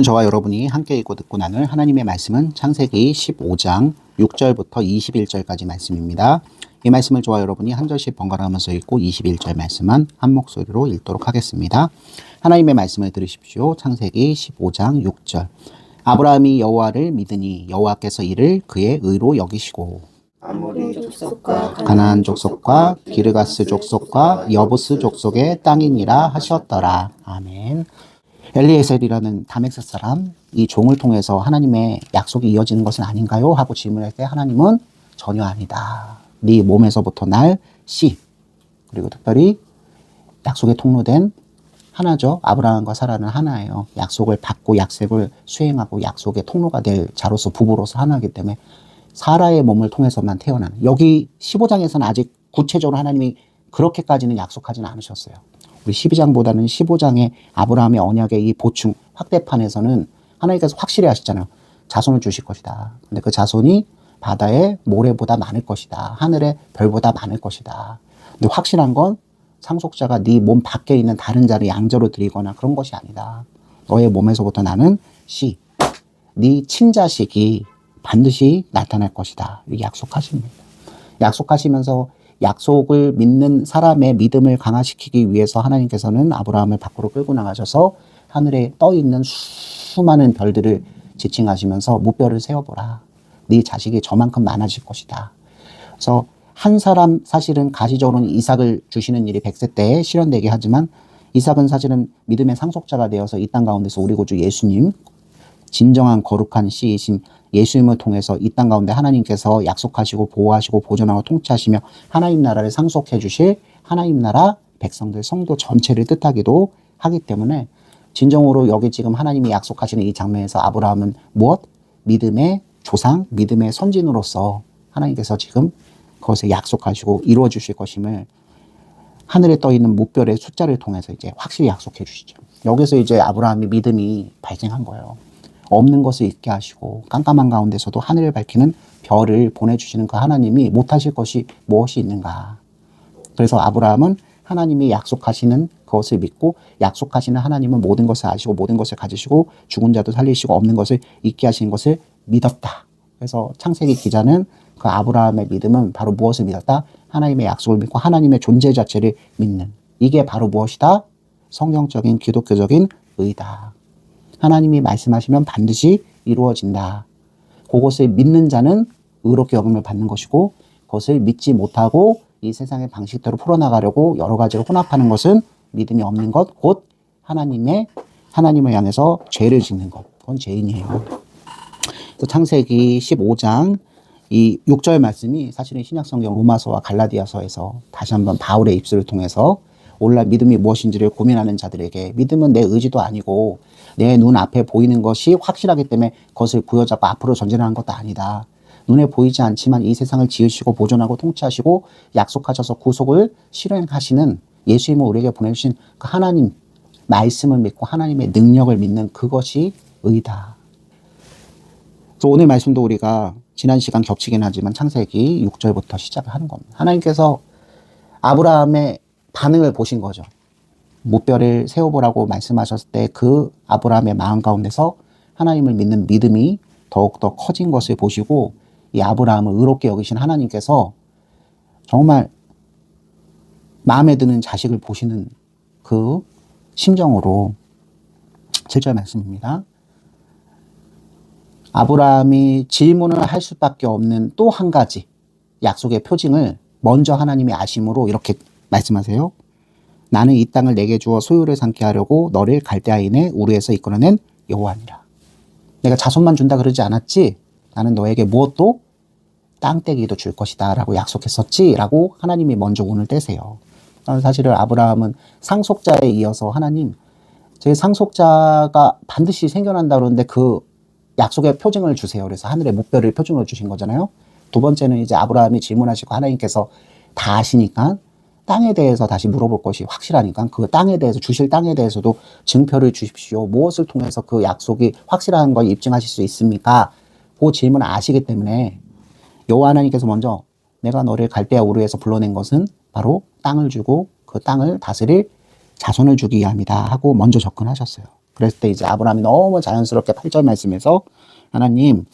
오늘 저와 여러분이 함께 읽고 듣고 나눌 하나님의 말씀은 창세기 15장 6절부터 21절까지 말씀입니다. 이 말씀을 저와 여러분이 한 절씩 번갈아 가면서 읽고 21절 말씀만 한 목소리로 읽도록 하겠습니다. 하나님의 말씀을 들으십시오. 창세기 15장 6절. 아브라함이 여호와를 믿으니 여호와께서 이를 그의 의로 여기시고 아모리 족속과 가나안 족속과 기르가스 족속과 여부스 족속의 땅이니라 하셨더라. 아멘. 엘리에셀이라는 다메섹 사람, 이 종을 통해서 하나님의 약속이 이어지는 것은 아닌가요? 하고 질문할 때 하나님은 전혀 아니다. 네 몸에서부터 날 씨, 그리고 특별히 약속에 통로된 하나죠. 아브라함과 사라는 하나예요. 약속을 받고 약속을 수행하고 약속의 통로가 될 자로서 부부로서 하나이기 때문에 사라의 몸을 통해서만 태어나는, 여기 15장에서는 아직 구체적으로 하나님이 그렇게까지는 약속하지는 않으셨어요. 우리 12장보다는 15장의 아브라함의 언약의 이 보충 확대판에서는 하나님께서 확실히 하시잖아요. 자손을 주실 것이다. 근데 그 자손이 바다의 모래보다 많을 것이다. 하늘의 별보다 많을 것이다. 근데 확실한 건 상속자가 네 몸 밖에 있는 다른 자를 양자로 드리거나 그런 것이 아니다. 너의 몸에서부터 나는 씨, 네 친자식이 반드시 나타날 것이다. 이렇게 약속하십니다. 약속하시면서 약속을 믿는 사람의 믿음을 강화시키기 위해서 하나님께서는 아브라함을 밖으로 끌고 나가셔서 하늘에 떠 있는 수많은 별들을 지칭하시면서 무별을 세어보라. 네 자식이 저만큼 많아질 것이다. 그래서 한 사람, 사실은 가시적으로는 이삭을 주시는 일이 100세 때에 실현되게 하지만 이삭은 사실은 믿음의 상속자가 되어서 이 땅 가운데서 우리 구주 예수님, 진정한 거룩한 씨이신 예수님을 통해서 이 땅 가운데 하나님께서 약속하시고 보호하시고 보존하고 통치하시며 하나님 나라를 상속해 주실 하나님 나라 백성들 성도 전체를 뜻하기도 하기 때문에 진정으로 여기 지금 하나님이 약속하시는 이 장면에서 아브라함은 무엇? 믿음의 조상, 믿음의 선진으로서 하나님께서 지금 그것을 약속하시고 이루어 주실 것임을 하늘에 떠 있는 무별의 숫자를 통해서 이제 확실히 약속해 주시죠. 여기서 이제 아브라함의 믿음이 발생한 거예요. 없는 것을 있게 하시고 깜깜한 가운데서도 하늘을 밝히는 별을 보내주시는 그 하나님이 못하실 것이 무엇이 있는가. 그래서 아브라함은 하나님이 약속하시는 그것을 믿고 약속하시는 하나님은 모든 것을 아시고 모든 것을 가지시고 죽은 자도 살리시고 없는 것을 있게 하시는 것을 믿었다. 그래서 창세기 기자는 그 아브라함의 믿음은 바로 무엇을 믿었다? 하나님의 약속을 믿고 하나님의 존재 자체를 믿는, 이게 바로 무엇이다? 성경적인 기독교적인 의다. 하나님이 말씀하시면 반드시 이루어진다. 그것을 믿는 자는 의롭게 여김을 받는 것이고, 그것을 믿지 못하고 이 세상의 방식대로 풀어나가려고 여러 가지를 혼합하는 것은 믿음이 없는 것, 곧 하나님을 향해서 죄를 짓는 것. 그건 죄인이에요. 또 창세기 15장 이 6절 말씀이 사실은 신약성경 로마서와 갈라디아서에서 다시 한번 바울의 입술을 통해서 오늘날 믿음이 무엇인지를 고민하는 자들에게, 믿음은 내 의지도 아니고 내 눈 앞에 보이는 것이 확실하기 때문에 그것을 부여잡고 앞으로 전진하는 것도 아니다. 눈에 보이지 않지만 이 세상을 지으시고 보존하고 통치하시고 약속하셔서 구속을 실행하시는 예수님을 우리에게 보내주신 그 하나님 말씀을 믿고 하나님의 능력을 믿는 그것이 의다. 그래서 오늘 말씀도 우리가 지난 시간 겹치긴 하지만 창세기 6절부터 시작을 하는 겁니다. 하나님께서 아브라함의 반응을 보신 거죠. 무별을 세워보라고 말씀하셨을 때 그 아브라함의 마음 가운데서 하나님을 믿는 믿음이 더욱더 커진 것을 보시고 이 아브라함을 의롭게 여기신 하나님께서 정말 마음에 드는 자식을 보시는 그 심정으로 7절 말씀입니다. 아브라함이 질문을 할 수밖에 없는 또 한 가지 약속의 표징을 먼저 하나님이 아심으로 이렇게 말씀하세요. 나는 이 땅을 내게 주어 소유를 삼게 하려고 너를 갈대아인의 우르에서 이끌어낸 여호와니라. 내가 자손만 준다 그러지 않았지? 나는 너에게 무엇도 땅떼기도 줄 것이다 라고 약속했었지? 라고 하나님이 먼저 운을 떼세요. 사실은 아브라함은 상속자에 이어서 하나님, 제 상속자가 반드시 생겨난다 그러는데 그 약속의 표징을 주세요. 그래서 하늘의 무별을 표징을 주신 거잖아요. 두 번째는 이제 아브라함이 질문하시고 하나님께서 다 아시니까 땅에 대해서 다시 물어볼 것이 확실하니까 그 땅에 대해서, 주실 땅에 대해서도 증표를 주십시오. 무엇을 통해서 그 약속이 확실한 걸 입증하실 수 있습니까? 그 질문을 아시기 때문에 여호와 하나님께서 먼저 내가 너를 갈대아 우르에서 불러낸 것은 바로 땅을 주고 그 땅을 다스릴 자손을 주기 위함이다 하고 먼저 접근하셨어요. 그랬을 때 이제 아브라함이 너무 자연스럽게 8절 말씀에서 하나님,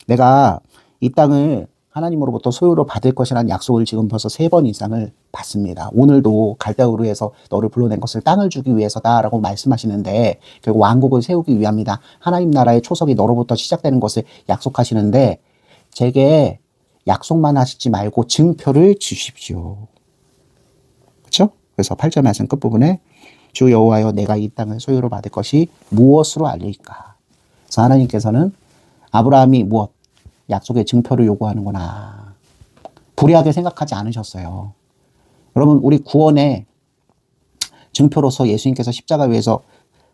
내가 이 땅을 하나님으로부터 소유로 받을 것이라는 약속을 지금 벌써 3번 이상을 받습니다. 오늘도 갈대우르에서 너를 불러낸 것을 땅을 주기 위해서다라고 말씀하시는데 결국 왕국을 세우기 위함이다. 하나님 나라의 초석이 너로부터 시작되는 것을 약속하시는데 제게 약속만 하시지 말고 증표를 주십시오. 그렇죠? 그래서 8절 말씀 끝부분에 주 여호와여 내가 이 땅을 소유로 받을 것이 무엇으로 알릴까? 그래서 하나님께서는 아브라함이 무엇? 약속의 증표를 요구하는구나. 불의하게 생각하지 않으셨어요. 여러분 우리 구원의 증표로서 예수님께서 십자가 위에서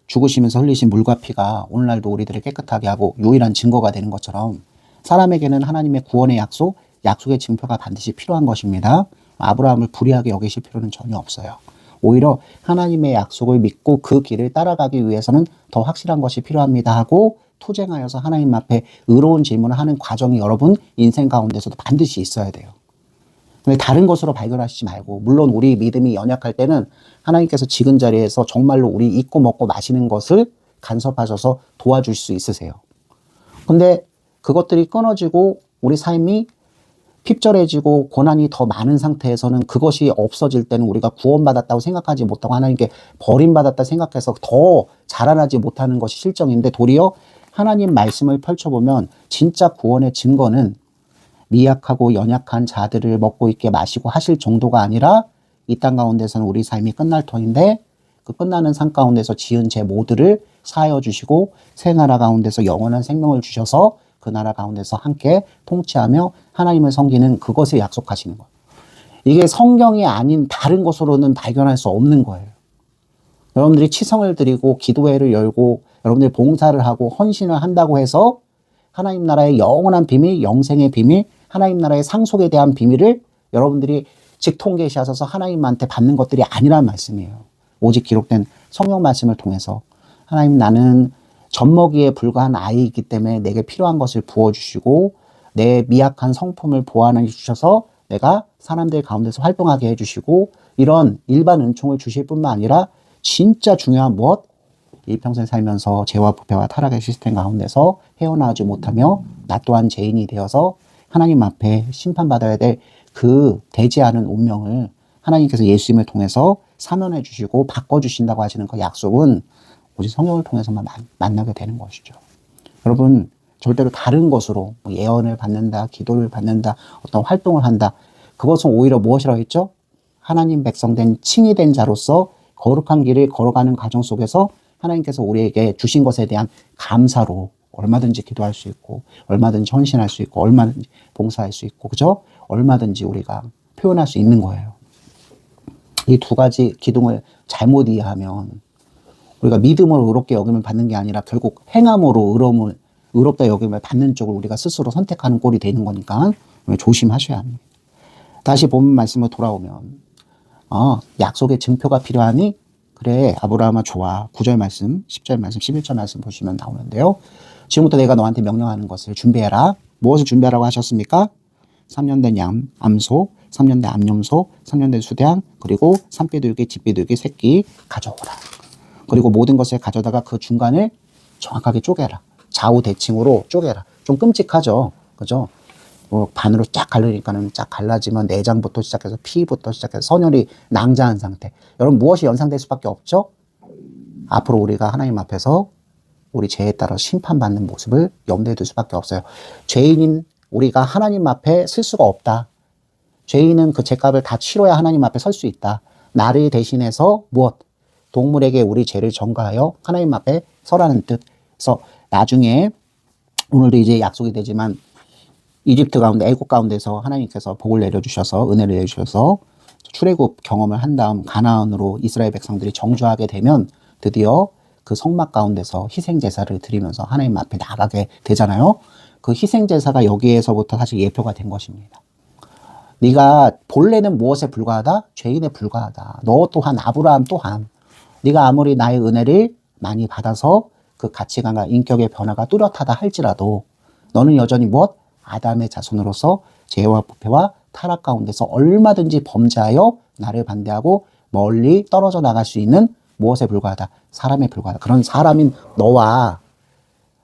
죽으시면서 흘리신 물과 피가 오늘날도 우리들을 깨끗하게 하고 유일한 증거가 되는 것처럼 사람에게는 하나님의 구원의 약속, 약속의 증표가 반드시 필요한 것입니다. 아브라함을 불의하게 여기실 필요는 전혀 없어요. 오히려 하나님의 약속을 믿고 그 길을 따라가기 위해서는 더 확실한 것이 필요합니다 하고 투쟁하여서 하나님 앞에 의로운 질문을 하는 과정이 여러분 인생 가운데서도 반드시 있어야 돼요. 다른 것으로 발견하시지 말고 물론 우리 믿음이 연약할 때는 하나님께서 지금 자리에서 정말로 우리 잊고 먹고 마시는 것을 간섭하셔서 도와줄 수 있으세요. 근데 그것들이 끊어지고 우리 삶이 핍절해지고 고난이 더 많은 상태에서는 그것이 없어질 때는 우리가 구원받았다고 생각하지 못하고 하나님께 버림받았다 생각해서 더 자라나지 못하는 것이 실정인데 도리어 하나님 말씀을 펼쳐보면 진짜 구원의 증거는 미약하고 연약한 자들을 먹고 있게 마시고 하실 정도가 아니라 이 땅 가운데서는 우리 삶이 끝날 터인데 그 끝나는 삶 가운데서 지은 죄 모두를 사하여 주시고 새 나라 가운데서 영원한 생명을 주셔서 그 나라 가운데서 함께 통치하며 하나님을 섬기는 그것을 약속하시는 거예요. 이게 성경이 아닌 다른 것으로는 발견할 수 없는 거예요. 여러분들이 치성을 드리고 기도회를 열고 여러분들이 봉사를 하고 헌신을 한다고 해서 하나님 나라의 영원한 비밀, 영생의 비밀, 하나님 나라의 상속에 대한 비밀을 여러분들이 직통계시하셔서 하나님한테 받는 것들이 아니란 말씀이에요. 오직 기록된 성경 말씀을 통해서 하나님 나는 젖먹이에 불과한 아이이기 때문에 내게 필요한 것을 부어주시고 내 미약한 성품을 보완해 주셔서 내가 사람들 가운데서 활동하게 해주시고 이런 일반 은총을 주실 뿐만 아니라 진짜 중요한 무엇? 일평생 살면서 죄와 부패와 타락의 시스템 가운데서 헤어나오지 못하며 나 또한 죄인이 되어서 하나님 앞에 심판받아야 될 그 되지 않은 운명을 하나님께서 예수님을 통해서 사면해 주시고 바꿔주신다고 하시는 그 약속은 오직 성경을 통해서만 만나게 되는 것이죠. 여러분 절대로 다른 것으로 예언을 받는다, 기도를 받는다, 어떤 활동을 한다. 그것은 오히려 무엇이라고 했죠? 하나님 백성된 칭이 된 자로서 거룩한 길을 걸어가는 과정 속에서 하나님께서 우리에게 주신 것에 대한 감사로 얼마든지 기도할 수 있고 얼마든지 헌신할 수 있고 얼마든지 봉사할 수 있고 그죠? 얼마든지 우리가 표현할 수 있는 거예요. 이 두 가지 기둥을 잘못 이해하면 우리가 믿음으로 의롭게 여김을 받는 게 아니라 결국 행함으로 의롭다 여김을 받는 쪽을 우리가 스스로 선택하는 꼴이 되는 거니까 조심하셔야 합니다. 다시 본문 말씀으로 돌아오면 약속의 증표가 필요하니 그래 아브라함아 좋아. 9절 말씀, 10절 말씀, 11절 말씀 보시면 나오는데요. 지금부터 내가 너한테 명령하는 것을 준비해라. 무엇을 준비하라고 하셨습니까? 3년 된 양, 암소, 3년 된 암염소, 3년 된 수양, 그리고 산비둘기, 집비둘기, 새끼 가져오라. 그리고 모든 것을 가져다가 그 중간을 정확하게 쪼개라. 좌우 대칭으로 쪼개라. 좀 끔찍하죠. 그죠? 반으로 쫙 갈르니까는 쫙 갈라지면 내장부터 시작해서 피부터 시작해서 선혈이 낭자한 상태. 여러분 무엇이 연상될 수밖에 없죠? 앞으로 우리가 하나님 앞에서 우리 죄에 따라 심판받는 모습을 염두에 둘 수밖에 없어요. 죄인인 우리가 하나님 앞에 쓸 수가 없다. 죄인은 그 죄값을 다 치러야 하나님 앞에 설 수 있다. 나를 대신해서 무엇? 동물에게 우리 죄를 전가하여 하나님 앞에 서라는 뜻. 그래서 나중에 오늘도 이제 약속이 되지만 이집트 가운데 애국 가운데서 하나님께서 복을 내려주셔서 은혜를 내주셔서 출애굽 경험을 한 다음 가나안으로 이스라엘 백성들이 정주하게 되면 드디어 그 성막 가운데서 희생제사를 드리면서 하나님 앞에 나가게 되잖아요. 그 희생제사가 여기에서부터 사실 예표가 된 것입니다. 네가 본래는 무엇에 불과하다? 죄인에 불과하다. 너 또한 아브라함 또한 네가 아무리 나의 은혜를 많이 받아서 그 가치관과 인격의 변화가 뚜렷하다 할지라도 너는 여전히 무엇? 아담의 자손으로서 죄와 부패와 타락 가운데서 얼마든지 범죄하여 나를 반대하고 멀리 떨어져 나갈 수 있는 무엇에 불과하다? 사람에 불과하다. 그런 사람인 너와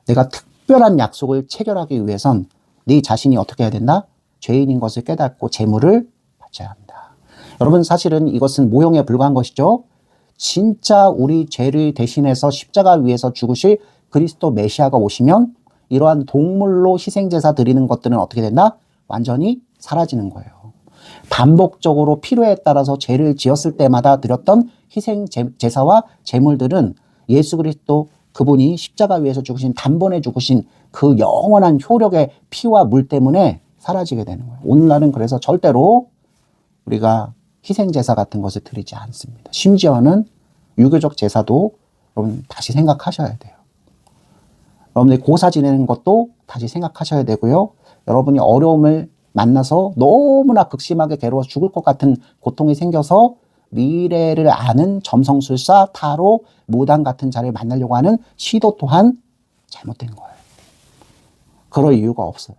내가 특별한 약속을 체결하기 위해선 네 자신이 어떻게 해야 된다? 죄인인 것을 깨닫고 제물을 바쳐야 한다. 여러분, 사실은 이것은 모형에 불과한 것이죠. 진짜 우리 죄를 대신해서 십자가 위에서 죽으실 그리스도 메시아가 오시면 이러한 동물로 희생제사 드리는 것들은 어떻게 된다? 완전히 사라지는 거예요. 반복적으로 필요에 따라서 죄를 지었을 때마다 드렸던 희생 제사와 제물들은 예수 그리스도 그분이 십자가 위에서 죽으신, 단번에 죽으신 그 영원한 효력의 피와 물 때문에 사라지게 되는 거예요. 오늘날은 그래서 절대로 우리가 희생 제사 같은 것을 드리지 않습니다. 심지어는 유교적 제사도 여러분 다시 생각하셔야 돼요. 여러분들이 고사 지내는 것도 다시 생각하셔야 되고요. 여러분이 어려움을 만나서 너무나 극심하게 괴로워서 죽을 것 같은 고통이 생겨서 미래를 아는 점성술사, 타로, 무당 같은 자를 만나려고 하는 시도 또한 잘못된 거예요. 그럴 이유가 없어요.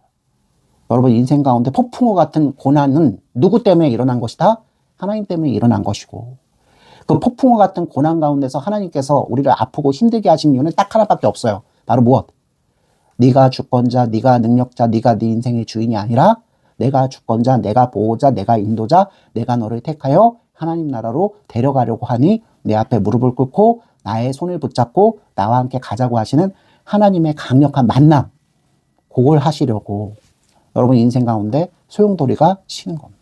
여러분 인생 가운데 폭풍우 같은 고난은 누구 때문에 일어난 것이다? 하나님 때문에 일어난 것이고, 그 폭풍우 같은 고난 가운데서 하나님께서 우리를 아프고 힘들게 하신 이유는 딱 하나밖에 없어요. 바로 무엇? 네가 주권자, 네가 능력자, 네가 네 인생의 주인이 아니라 내가 주권자, 내가 보호자, 내가 인도자, 내가 너를 택하여 하나님 나라로 데려가려고 하니 내 앞에 무릎을 꿇고 나의 손을 붙잡고 나와 함께 가자고 하시는 하나님의 강력한 만남, 그걸 하시려고 여러분 인생 가운데 소용돌이가 치는 겁니다.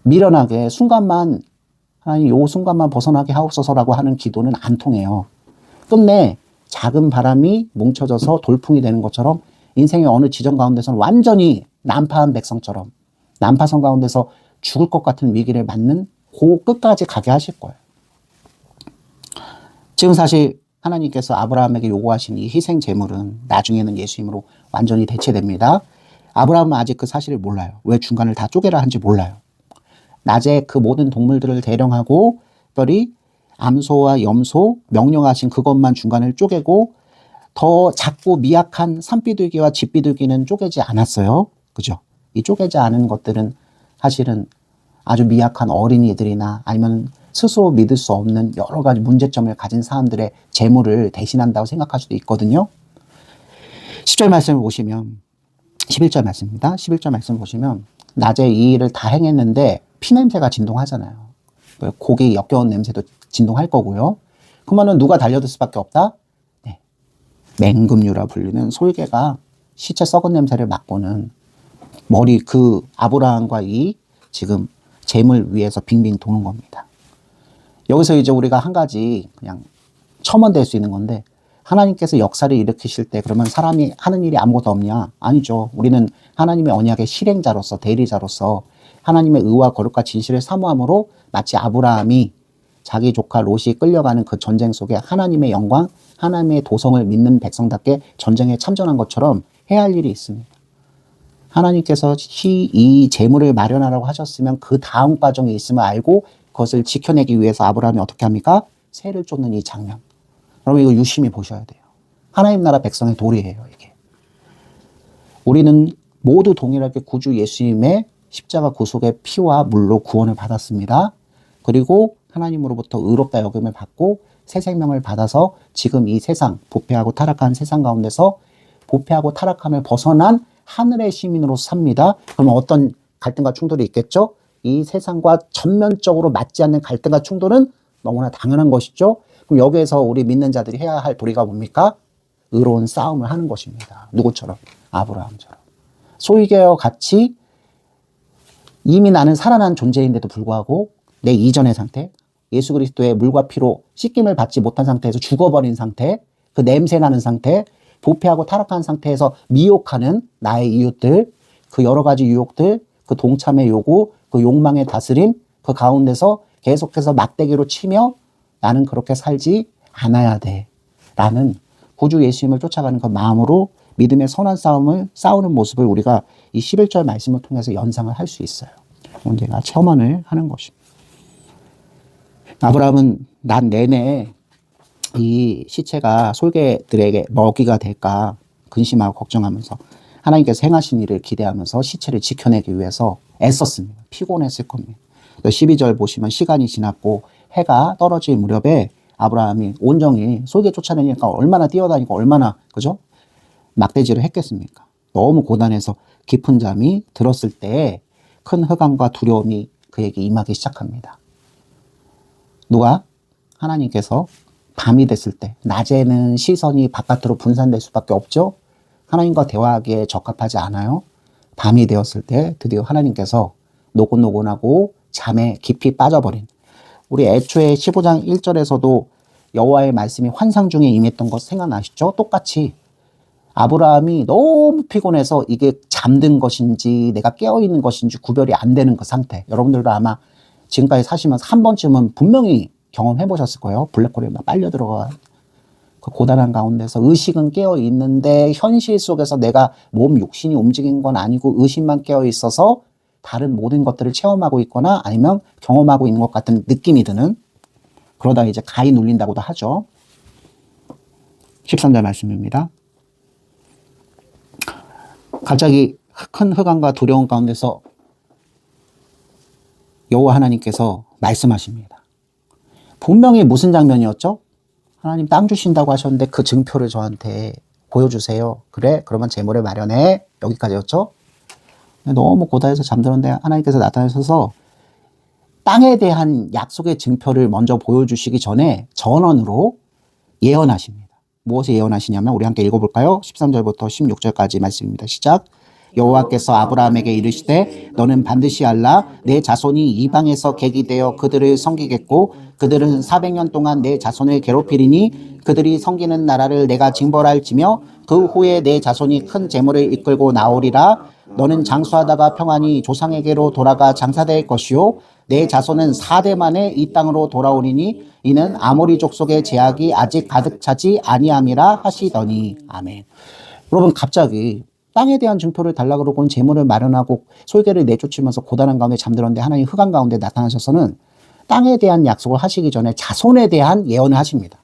미련하게 순간만, 하나님 요 순간만 벗어나게 하옵소서라고 하는 기도는 안 통해요. 끝내 작은 바람이 뭉쳐져서 돌풍이 되는 것처럼 인생의 어느 지점 가운데서는 완전히 난파한 백성처럼 난파선 가운데서 죽을 것 같은 위기를 맞는 그 끝까지 가게 하실 거예요. 지금 사실 하나님께서 아브라함에게 요구하신 이 희생 제물은 나중에는 예수님으로 완전히 대체됩니다. 아브라함은 아직 그 사실을 몰라요. 왜 중간을 다 쪼개라 한지 몰라요. 낮에 그 모든 동물들을 대령하고 특별히 암소와 염소 명령하신 그것만 중간을 쪼개고 더 작고 미약한 산비둘기와 집비둘기는 쪼개지 않았어요. 그죠? 이 쪼개지 않은 것들은 사실은 아주 미약한 어린이들이나 아니면 스스로 믿을 수 없는 여러 가지 문제점을 가진 사람들의 재물을 대신한다고 생각할 수도 있거든요. 10절 말씀을 보시면, 11절 말씀입니다. 11절 말씀을 보시면 낮에 이 일을 다 행했는데 피냄새가 진동하잖아요. 고기 역겨운 냄새도 진동할 거고요. 그러면은 누가 달려들 수밖에 없다? 네. 맹금류라 불리는 솔개가 시체 썩은 냄새를 맡고는 머리 그 아브라함과 이 지금 재물 위에서 빙빙 도는 겁니다. 여기서 이제 우리가 한 가지 그냥 첨언될 수 있는 건데, 하나님께서 역사를 일으키실 때 그러면 사람이 하는 일이 아무것도 없냐? 아니죠. 우리는 하나님의 언약의 실행자로서, 대리자로서 하나님의 의와 거룩과 진실을 사모함으로 마치 아브라함이 자기 조카 롯이 끌려가는 그 전쟁 속에 하나님의 영광, 하나님의 도성을 믿는 백성답게 전쟁에 참전한 것처럼 해야 할 일이 있습니다. 하나님께서 이 재물을 마련하라고 하셨으면 그 다음 과정이 있음을 알고 그것을 지켜내기 위해서 아브라함이 어떻게 합니까? 새를 쫓는 이 장면. 여러분 이거 유심히 보셔야 돼요. 하나님 나라 백성의 도리예요, 이게. 우리는 모두 동일하게 구주 예수님의 십자가 구속의 피와 물로 구원을 받았습니다. 그리고 하나님으로부터 의롭다 여김을 받고 새 생명을 받아서 지금 이 세상, 부패하고 타락한 세상 가운데서 부패하고 타락함을 벗어난 하늘의 시민으로서 삽니다. 그러면 어떤 갈등과 충돌이 있겠죠? 이 세상과 전면적으로 맞지 않는 갈등과 충돌은 너무나 당연한 것이죠. 그럼 여기에서 우리 믿는 자들이 해야 할 도리가 뭡니까? 의로운 싸움을 하는 것입니다. 누구처럼? 아브라함처럼. 소위계와 같이 이미 나는 살아난 존재인데도 불구하고 내 이전의 상태, 예수 그리스도의 물과 피로 씻김을 받지 못한 상태에서 죽어버린 상태, 그 냄새나는 상태, 부패하고 타락한 상태에서 미혹하는 나의 이웃들, 그 여러 가지 유혹들, 그 동참의 요구, 그 욕망의 다스림, 그 가운데서 계속해서 막대기로 치며 나는 그렇게 살지 않아야 돼 라는 구주 예수님을 쫓아가는 그 마음으로 믿음의 선한 싸움을 싸우는 모습을 우리가 이 11절 말씀을 통해서 연상을 할 수 있어요. 언제나 첨언을 하는 것입니다. 아브라함은 낮 내내 이 시체가 솔개들에게 먹이가 될까 근심하고 걱정하면서 하나님께서 행하신 일을 기대하면서 시체를 지켜내기 위해서 애썼습니다. 피곤했을 겁니다. 12절 보시면 시간이 지났고 해가 떨어질 무렵에 아브라함이 온종일 솔개 쫓아내니까 얼마나 뛰어다니고 얼마나 그죠? 막대질을 했겠습니까? 너무 고단해서 깊은 잠이 들었을 때 큰 흑암과 두려움이 그에게 임하기 시작합니다. 누가? 하나님께서 밤이 됐을 때 낮에는 시선이 바깥으로 분산될 수밖에 없죠. 하나님과 대화하기에 적합하지 않아요. 밤이 되었을 때 드디어 하나님께서 노곤노곤하고 잠에 깊이 빠져버린, 우리 애초에 15장 1절에서도 여호와의 말씀이 환상 중에 임했던 거 생각나시죠? 똑같이 아브라함이 너무 피곤해서 이게 잠든 것인지 내가 깨어있는 것인지 구별이 안 되는 그 상태. 여러분들도 아마 지금까지 사시면서 한 번쯤은 분명히 경험해 보셨을 거예요. 블랙홀에 막 빨려 들어가 그 고단한 가운데서 의식은 깨어 있는데 현실 속에서 내가 몸 육신이 움직인 건 아니고 의식만 깨어 있어서 다른 모든 것들을 체험하고 있거나 아니면 경험하고 있는 것 같은 느낌이 드는, 그러다 이제 가히 눌린다고도 하죠. 13절 말씀입니다. 갑자기 큰 흑암과 두려움 가운데서 여호와 하나님께서 말씀하십니다. 분명히 무슨 장면이었죠? 하나님 땅 주신다고 하셨는데 그 증표를 저한테 보여주세요. 그래? 그러면 재물을 마련해. 여기까지였죠? 너무 고다해서 잠들었는데 하나님께서 나타나셔서 땅에 대한 약속의 증표를 먼저 보여주시기 전에 전언으로 예언하십니다. 무엇을 예언하시냐면 우리 함께 읽어볼까요? 13절부터 16절까지 말씀입니다. 시작. 여호와께서 아브라함에게 이르시되 너는 반드시 알라. 내 자손이 이방에서 객이 되어 그들을 섬기겠고 그들은 400년 동안 내 자손을 괴롭히리니 그들이 섬기는 나라를 내가 징벌할지며 그 후에 내 자손이 큰 재물을 이끌고 나오리라. 너는 장수하다가 평안히 조상에게로 돌아가 장사될 것이요 내 자손은 4대 만에 이 땅으로 돌아오리니 이는 아모리 족속의 제약이 아직 가득 차지 아니함이라 하시더니. 아멘. 여러분 갑자기 땅에 대한 증표를 달라 그러고는 재물을 마련하고 솔개를 내쫓으면서 고단한 가운데 잠들었는데 하나님 흑암 가운데 나타나셔서는 땅에 대한 약속을 하시기 전에 자손에 대한 예언을 하십니다.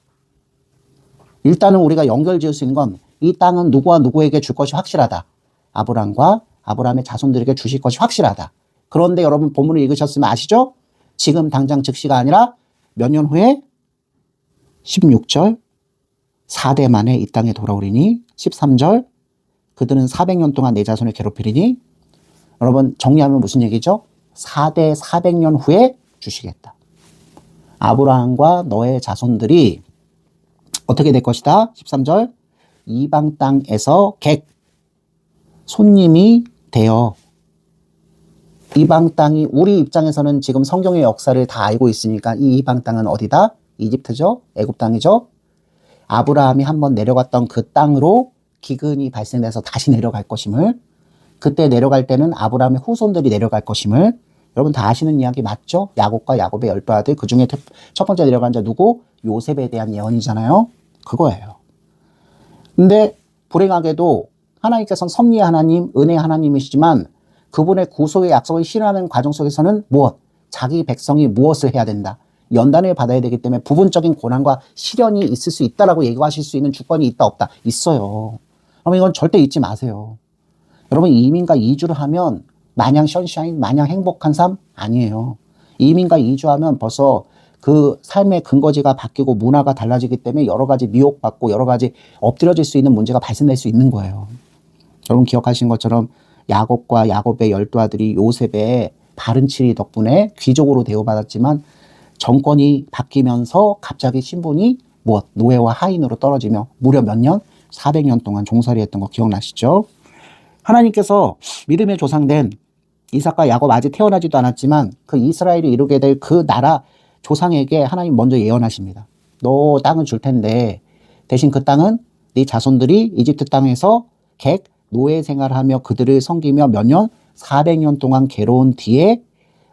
일단은 우리가 연결 지을 수 있는 건 이 땅은 누구와 누구에게 줄 것이 확실하다. 아브람과 아브라함의 자손들에게 주실 것이 확실하다. 그런데 여러분 본문을 읽으셨으면 아시죠? 지금 당장 즉시가 아니라 몇 년 후에 16절 4대 만에 이 땅에 돌아오리니 13절 그들은 400년 동안 내 자손을 괴롭히리니. 여러분 정리하면 무슨 얘기죠? 4대 400년 후에 주시겠다. 아브라함과 너의 자손들이 어떻게 될 것이다? 13절 이방 땅에서 객 손님이 되어, 이방 땅이 우리 입장에서는 지금 성경의 역사를 다 알고 있으니까 이 이방 땅은 어디다? 이집트죠? 애굽 땅이죠? 아브라함이 한번 내려갔던 그 땅으로 기근이 발생해서 다시 내려갈 것임을, 그때 내려갈 때는 아브라함의 후손들이 내려갈 것임을 여러분 다 아시는 이야기 맞죠? 야곱과 야곱의 10두 아들, 그 중에 첫 번째 내려간 자 누구? 요셉에 대한 예언이잖아요. 그거예요. 근데 불행하게도 하나님께서는 섭리의 하나님, 은혜의 하나님이시지만 그분의 구속의 약속을 실현하는 과정 속에서는 무엇? 자기 백성이 무엇을 해야 된다? 연단을 받아야 되기 때문에 부분적인 고난과 시련이 있을 수 있다라고 얘기하실 수 있는 주권이 있다 없다? 있어요. 그럼 이건 절대 잊지 마세요. 여러분 이민과 이주를 하면 마냥 션샤인, 마냥 행복한 삶 아니에요. 이민과 이주하면 벌써 그 삶의 근거지가 바뀌고 문화가 달라지기 때문에 여러 가지 미혹받고 여러 가지 엎드려질 수 있는 문제가 발생될 수 있는 거예요. 여러분 기억하신 것처럼 야곱과 야곱의 10두 아들이 요셉의 바른 치리 덕분에 귀족으로 대우받았지만 정권이 바뀌면서 갑자기 신분이 무엇? 노예와 하인으로 떨어지며 무려 몇 년? 400년 동안 종살이 했던 거 기억나시죠? 하나님께서 믿음의 조상된 이삭과 야곱 아직 태어나지도 않았지만 그 이스라엘이 이루게 될 그 나라 조상에게 하나님 먼저 예언하십니다. 너 땅을 줄 텐데 대신 그 땅은 네 자손들이 이집트 땅에서 객 노예 생활하며 그들을 섬기며 몇 년? 400년 동안 괴로운 뒤에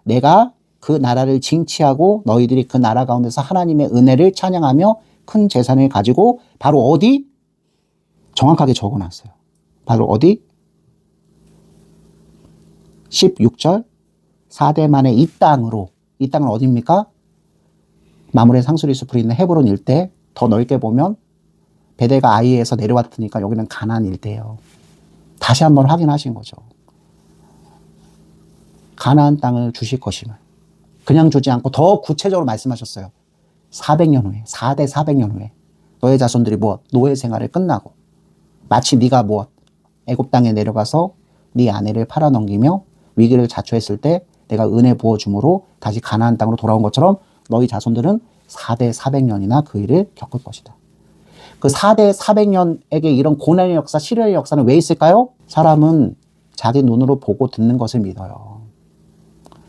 내가 그 나라를 징치하고 너희들이 그 나라 가운데서 하나님의 은혜를 찬양하며 큰 재산을 가지고 바로 어디? 정확하게 적어놨어요. 바로 어디? 16절 4대 만에 이 땅으로. 이 땅은 어디입니까? 마므레 상수리 숲을 있는 헤브론 일대, 더 넓게 보면 베델과 아이에서 내려왔으니까 여기는 가나안 일대예요. 다시 한번 확인하신 거죠. 가나안 땅을 주실 것임을. 그냥 주지 않고 더 구체적으로 말씀하셨어요. 400년 후에, 4대 400년 후에 너의 자손들이 무엇? 노예 생활을 끝나고 마치 네가 무엇? 애굽 땅에 내려가서 네 아내를 팔아넘기며 위기를 자초했을 때 내가 은혜 부어줌으로 다시 가나안 땅으로 돌아온 것처럼 너희 자손들은 4대 400년이나 그 일을 겪을 것이다. 그 4대 400년에게 이런 고난의 역사, 시련의 역사는 왜 있을까요? 사람은 자기 눈으로 보고 듣는 것을 믿어요.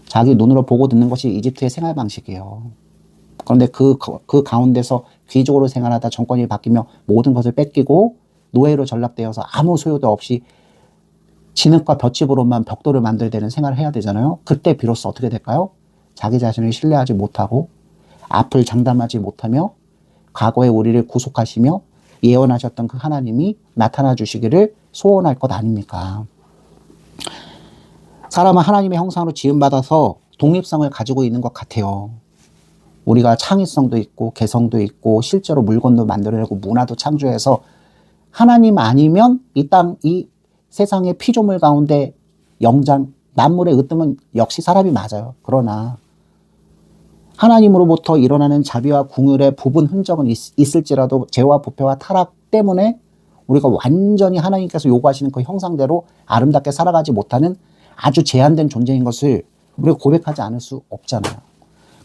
자기 눈으로 보고 듣는 것이 이집트의 생활 방식이에요. 그런데 그 가운데서 귀족으로 생활하다 정권이 바뀌며 모든 것을 뺏기고 노예로 전락되어서 아무 소요도 없이 진흙과 볏짚으로만 벽돌을 만들되는 생활을 해야 되잖아요. 그때 비로소 어떻게 될까요? 자기 자신을 신뢰하지 못하고 앞을 장담하지 못하며 과거에 우리를 구속하시며 예언하셨던 그 하나님이 나타나 주시기를 소원할 것 아닙니까? 사람은 하나님의 형상으로 지음받아서 독립성을 가지고 있는 것 같아요. 우리가 창의성도 있고 개성도 있고 실제로 물건도 만들어내고 문화도 창조해서 하나님 아니면 이 세상의 피조물 가운데 영장, 만물의 으뜸은 역시 사람이 맞아요. 그러나 하나님으로부터 일어나는 자비와 궁율의 부분 흔적은 있을지라도 죄와 부패와 타락 때문에 우리가 완전히 하나님께서 요구하시는 그 형상대로 아름답게 살아가지 못하는 아주 제한된 존재인 것을 우리가 고백하지 않을 수 없잖아요.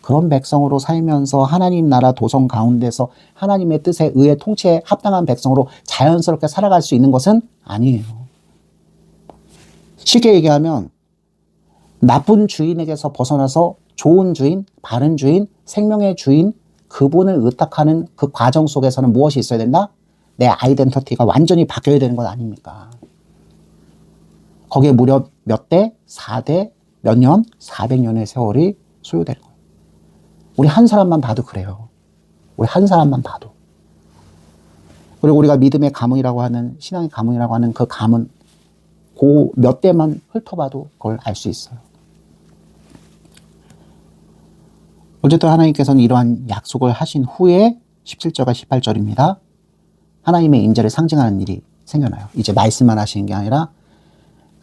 그런 백성으로 살면서 하나님 나라 도성 가운데서 하나님의 뜻에 의해 통치에 합당한 백성으로 자연스럽게 살아갈 수 있는 것은 아니에요. 쉽게 얘기하면 나쁜 주인에게서 벗어나서 좋은 주인, 바른 주인, 생명의 주인, 그분을 의탁하는 그 과정 속에서는 무엇이 있어야 된다? 내 아이덴티티가 완전히 바뀌어야 되는 것 아닙니까? 거기에 무려 몇 대? 4대, 몇 년? 400년의 세월이 소요되는 거예요. 우리 한 사람만 봐도 그래요. 우리 한 사람만 봐도. 그리고 우리가 믿음의 가문이라고 하는, 신앙의 가문이라고 하는 그 가문, 그 몇 대만 훑어봐도 그걸 알 수 있어요. 어쨌든 하나님께서는 이러한 약속을 하신 후에 17절과 18절입니다. 하나님의 임재를 상징하는 일이 생겨나요. 이제 말씀만 하시는 게 아니라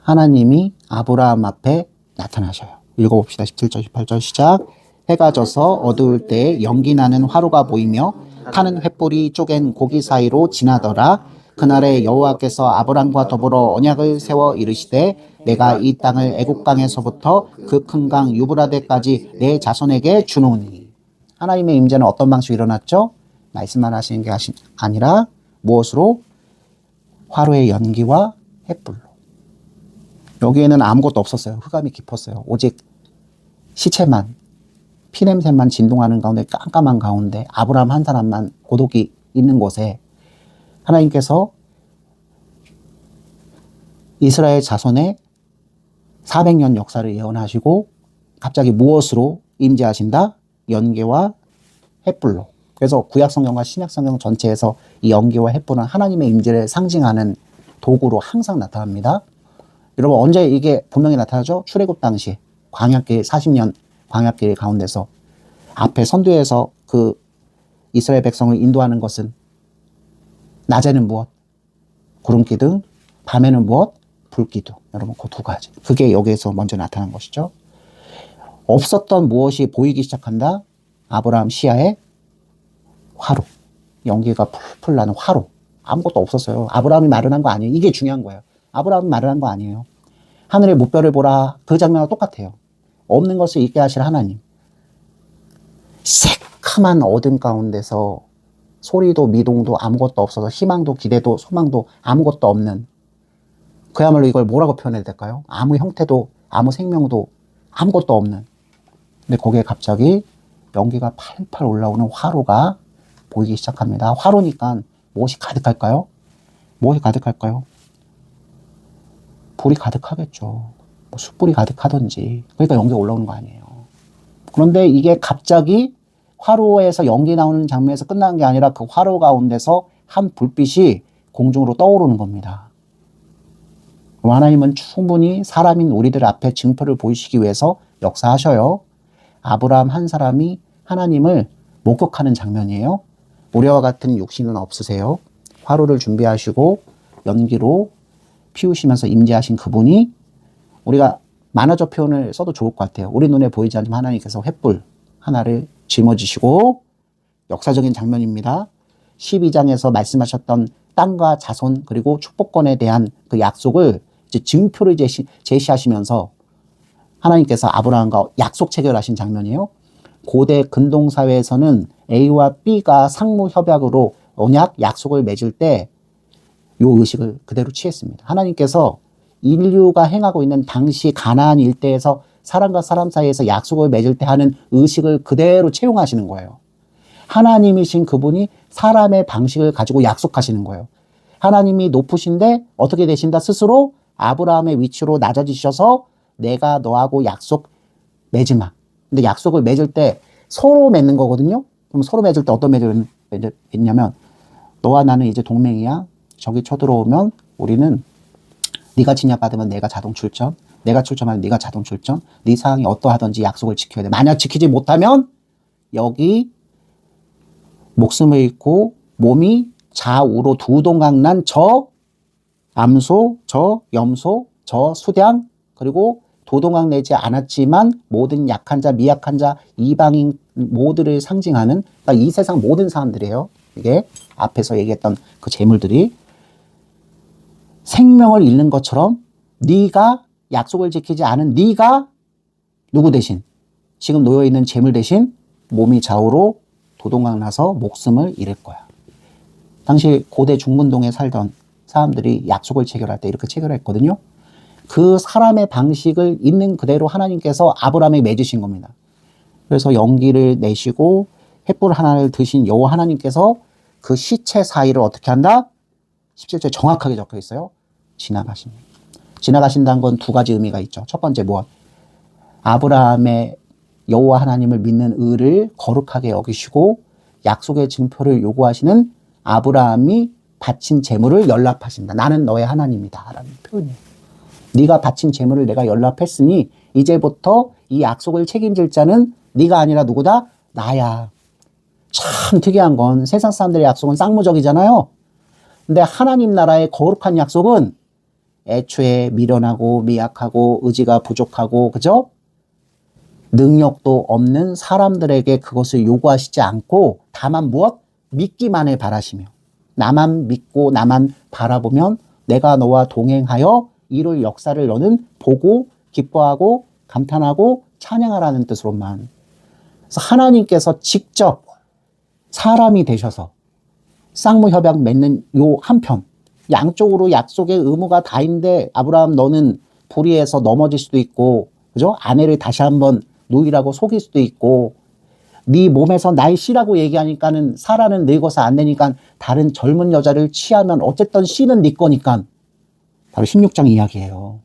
하나님이 아브라함 앞에 나타나셔요. 읽어봅시다. 17절, 18절 시작. 해가 져서 어두울 때 연기 나는 화로가 보이며 타는 횃불이 쪼갠 고기 사이로 지나더라. 그날에 여호와께서 아브람과 더불어 언약을 세워 이르시되 내가 이 땅을 애굽 강에서부터 그 큰 강 유브라데까지 내 자손에게 주노니. 하나님의 임재는 어떤 방식으로 일어났죠? 말씀만 하시는 게 아니라 무엇으로? 화로의 연기와 횃불로. 여기에는 아무것도 없었어요. 흑암이 깊었어요. 오직 시체만, 피냄새만 진동하는 가운데, 깜깜한 가운데 아브라함 한 사람만 고독이 있는 곳에 하나님께서 이스라엘 자손의 400년 역사를 예언하시고 갑자기 무엇으로 임재하신다? 연기와 횃불로. 그래서 구약성경과 신약성경 전체에서 이 연기와 횃불은 하나님의 임재를 상징하는 도구로 항상 나타납니다. 여러분 언제 이게 분명히 나타나죠? 출애굽 당시 광야길 40년 광야길 가운데서 앞에 선두에서 그 이스라엘 백성을 인도하는 것은 낮에는 무엇? 구름기둥, 밤에는 무엇? 불기둥. 여러분 그 두 가지. 그게 여기에서 먼저 나타난 것이죠. 없었던 무엇이 보이기 시작한다? 아브라함 시야에 화로. 연기가 풀풀 나는 화로. 아무것도 없었어요. 아브라함이 마련한 거 아니에요. 이게 중요한 거예요. 아브라함이 마련한 거 아니에요. 하늘의 무별을 보라. 그 장면과 똑같아요. 없는 것을 있게 하실 하나님. 새카만 어둠 가운데서 소리도 미동도 아무것도 없어서 희망도 기대도 소망도 아무것도 없는, 그야말로 이걸 뭐라고 표현해야 될까요? 아무 형태도 아무 생명도 아무것도 없는. 근데 거기에 갑자기 연기가 팔팔 올라오는 화로가 보이기 시작합니다. 화로니까 무엇이 가득할까요? 무엇이 가득할까요? 불이 가득하겠죠. 뭐 숯불이 가득하든지. 그러니까 연기가 올라오는 거 아니에요. 그런데 이게 갑자기 화로에서 연기 나오는 장면에서 끝나는 게 아니라 그 화로 가운데서 한 불빛이 공중으로 떠오르는 겁니다. 하나님은 충분히 사람인 우리들 앞에 증표를 보이시기 위해서 역사하셔요. 아브라함 한 사람이 하나님을 목격하는 장면이에요. 우리와 같은 육신은 없으세요. 화로를 준비하시고 연기로 피우시면서 임재하신 그분이 우리가 만화적 표현을 써도 좋을 것 같아요. 우리 눈에 보이지 않지만 하나님께서 횃불 하나를 짊어지시고 역사적인 장면입니다. 12장에서 말씀하셨던 땅과 자손 그리고 축복권에 대한 그 약속을 이제 증표를 제시하시면서 하나님께서 아브라함과 약속 체결하신 장면이에요. 고대 근동사회에서는 A와 B가 상무 협약으로 언약, 약속을 맺을 때 이 의식을 그대로 취했습니다. 하나님께서 인류가 행하고 있는 당시 가나안 일대에서 사람과 사람 사이에서 약속을 맺을 때 하는 의식을 그대로 채용하시는 거예요. 하나님이신 그분이 사람의 방식을 가지고 약속하시는 거예요. 하나님이 높으신데 어떻게 되신다? 스스로 아브라함의 위치로 낮아지셔서 내가 너하고 약속 맺으마. 근데 약속을 맺을 때 서로 맺는 거거든요. 그럼 서로 맺을 때 어떤 맺냐면 너와 나는 이제 동맹이야. 적이 쳐들어오면 우리는 네가 진압받으면 내가 자동 출전, 내가 출전하면 네가 자동 출전, 네 상황이 어떠하든지 약속을 지켜야 돼. 만약 지키지 못하면 여기 목숨을 잃고 몸이 좌우로 두 동강 난 저 암소, 저 염소, 저 수량 그리고 도동강 내지 않았지만 모든 약한 자, 미약한 자, 이방인 모두를 상징하는 그러니까 이 세상 모든 사람들이에요. 이게 앞에서 얘기했던 그 재물들이 생명을 잃는 것처럼 네가 약속을 지키지 않은 네가 누구 대신 지금 놓여있는 재물 대신 몸이 좌우로 도동강 나서 목숨을 잃을 거야. 당시 고대 중문동에 살던 사람들이 약속을 체결할 때 이렇게 체결했거든요. 그 사람의 방식을 있는 그대로 하나님께서 아브라함에 맺으신 겁니다. 그래서 연기를 내시고 횃불 하나를 드신 여호와 하나님께서 그 시체 사이를 어떻게 한다? 17절에 정확하게 적혀 있어요. 지나가십니다. 지나가신다는 건 두 가지 의미가 있죠. 첫 번째 무엇? 아브라함의 여호와 하나님을 믿는 의를 거룩하게 여기시고 약속의 증표를 요구하시는 아브라함이 바친 재물을 연락하신다. 나는 너의 하나님이다 라는 표현이에요. 네가 바친 재물을 내가 연락했으니 이제부터 이 약속을 책임질 자는 네가 아니라 누구다? 나야. 참 특이한 건 세상 사람들의 약속은 쌍무적이잖아요. 근데 하나님 나라의 거룩한 약속은 애초에 미련하고 미약하고 의지가 부족하고 그죠? 능력도 없는 사람들에게 그것을 요구하시지 않고 다만 무엇? 믿기만을 바라시며 나만 믿고 나만 바라보면 내가 너와 동행하여 이룰 역사를 너는 보고 기뻐하고 감탄하고 찬양하라는 뜻으로만. 그래서 하나님께서 직접 사람이 되셔서 쌍무협약 맺는 요 한편 양쪽으로 약속의 의무가 다인데 아브라함 너는 불의해서 넘어질 수도 있고 그죠? 아내를 다시 한번 누이라고 속일 수도 있고 네 몸에서 날 씨라고 얘기하니까는 사라는 늙어서 안 되니까 다른 젊은 여자를 취하면 어쨌든 씨는 네 거니까 바로 16장 이야기예요.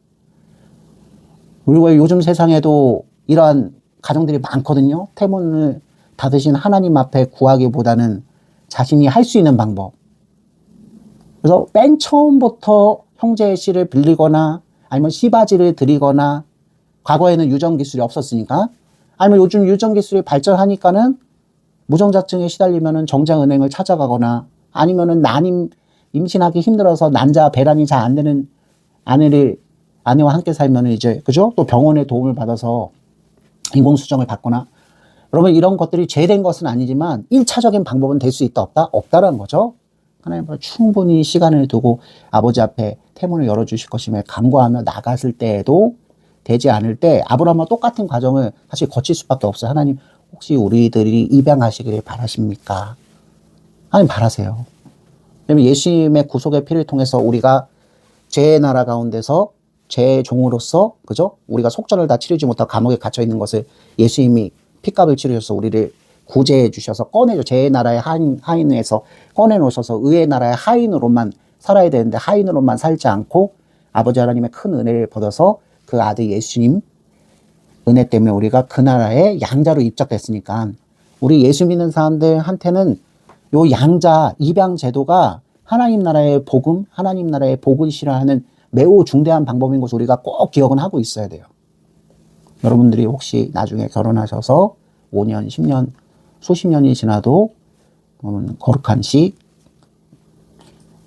그리고 요즘 세상에도 이러한 가정들이 많거든요. 태문을 닫으신 하나님 앞에 구하기보다는 자신이 할 수 있는 방법. 그래서 맨 처음부터 형제의 씨를 빌리거나 아니면 씨바지를 드리거나 과거에는 유전기술이 없었으니까 아니면 요즘 유전기술이 발전하니까는 무정자증에 시달리면은 정자은행을 찾아가거나 아니면은 임신하기 힘들어서 난자 배란이 잘 안 되는 아내와 함께 살면은 이제 그죠? 또 병원의 도움을 받아서 인공수정을 받거나 여러분 이런 것들이 죄된 것은 아니지만 1차적인 방법은 될 수 있다 없다? 없다라는 거죠. 하나님 앞에 충분히 시간을 두고 아버지 앞에 태문을 열어주실 것임을 간구하며 나갔을 때에도 되지 않을 때 아브라함과 똑같은 과정을 사실 거칠 수밖에 없어요. 하나님 혹시 우리들이 입양하시기를 바라십니까? 하나님 바라세요. 왜냐면 예수님의 구속의 피를 통해서 우리가 죄의 나라 가운데서 죄의 종으로서 그죠? 우리가 속전을 다 치르지 못하고 감옥에 갇혀 있는 것을 예수님이 피값을 치르셔서 우리를 구제해 주셔서 꺼내줘. 죄의 나라의 하인에서 꺼내놓으셔서 의의 나라의 하인으로만 살아야 되는데 하인으로만 살지 않고 아버지 하나님의 큰 은혜를 받아서 그 아들 예수님 은혜 때문에 우리가 그 나라의 양자로 입적됐으니까 우리 예수 믿는 사람들한테는 요 양자 입양 제도가 하나님 나라의 복음, 하나님 나라의 복을 실현하는 매우 중대한 방법인 것을 우리가 꼭 기억은 하고 있어야 돼요. 여러분들이 혹시 나중에 결혼하셔서 5년, 10년, 수십 년이 지나도 거룩한 씨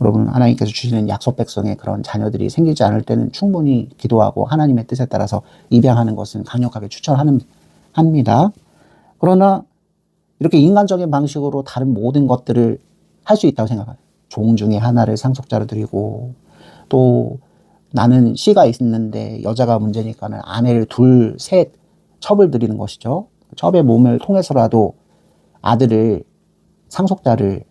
여러분, 하나님께서 주시는 약속 백성의 그런 자녀들이 생기지 않을 때는 충분히 기도하고 하나님의 뜻에 따라서 입양하는 것은 강력하게 합니다. 그러나 이렇게 인간적인 방식으로 다른 모든 것들을 할 수 있다고 생각해요. 종 중에 하나를 상속자로 드리고, 또 나는 씨가 있는데 여자가 문제니까는 아내를 둘, 셋 첩을 드리는 것이죠. 첩의 몸을 통해서라도 아들을 상속자를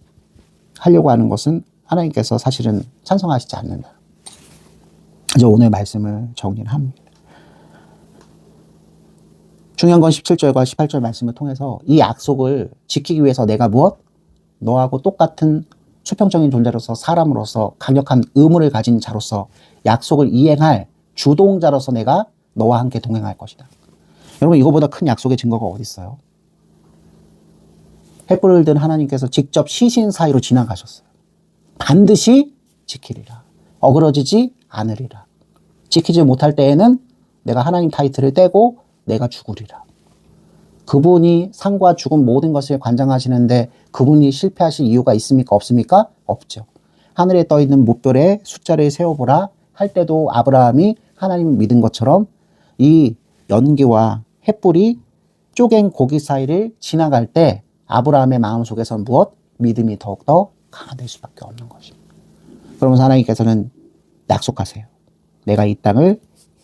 하려고 하는 것은 하나님께서 사실은 찬성하시지 않는다. 이제 오늘 말씀을 정리를 합니다. 중요한 건 17절과 18절 말씀을 통해서 이 약속을 지키기 위해서 내가 무엇? 너하고 똑같은 수평적인 존재로서 사람으로서 강력한 의무를 가진 자로서 약속을 이행할 주동자로서 내가 너와 함께 동행할 것이다. 여러분, 이거보다 큰 약속의 증거가 어디 있어요? 횃불을 든 하나님께서 직접 시신 사이로 지나가셨어요. 반드시 지키리라. 어그러지지 않으리라. 지키지 못할 때에는 내가 하나님 타이틀을 떼고 내가 죽으리라. 그분이 상과 죽음 모든 것을 관장하시는데 그분이 실패하실 이유가 있습니까? 없습니까? 없죠. 하늘에 떠있는 무별의 숫자를 세어보라 할 때도 아브라함이 하나님을 믿은 것처럼 이 연기와 횃불이 쪼갠 고기 사이를 지나갈 때 아브라함의 마음속에서는 무엇? 믿음이 더욱더 강화될 수밖에 없는 것입니다. 그러면서 하나님께서는 약속하세요. 내가 이 땅을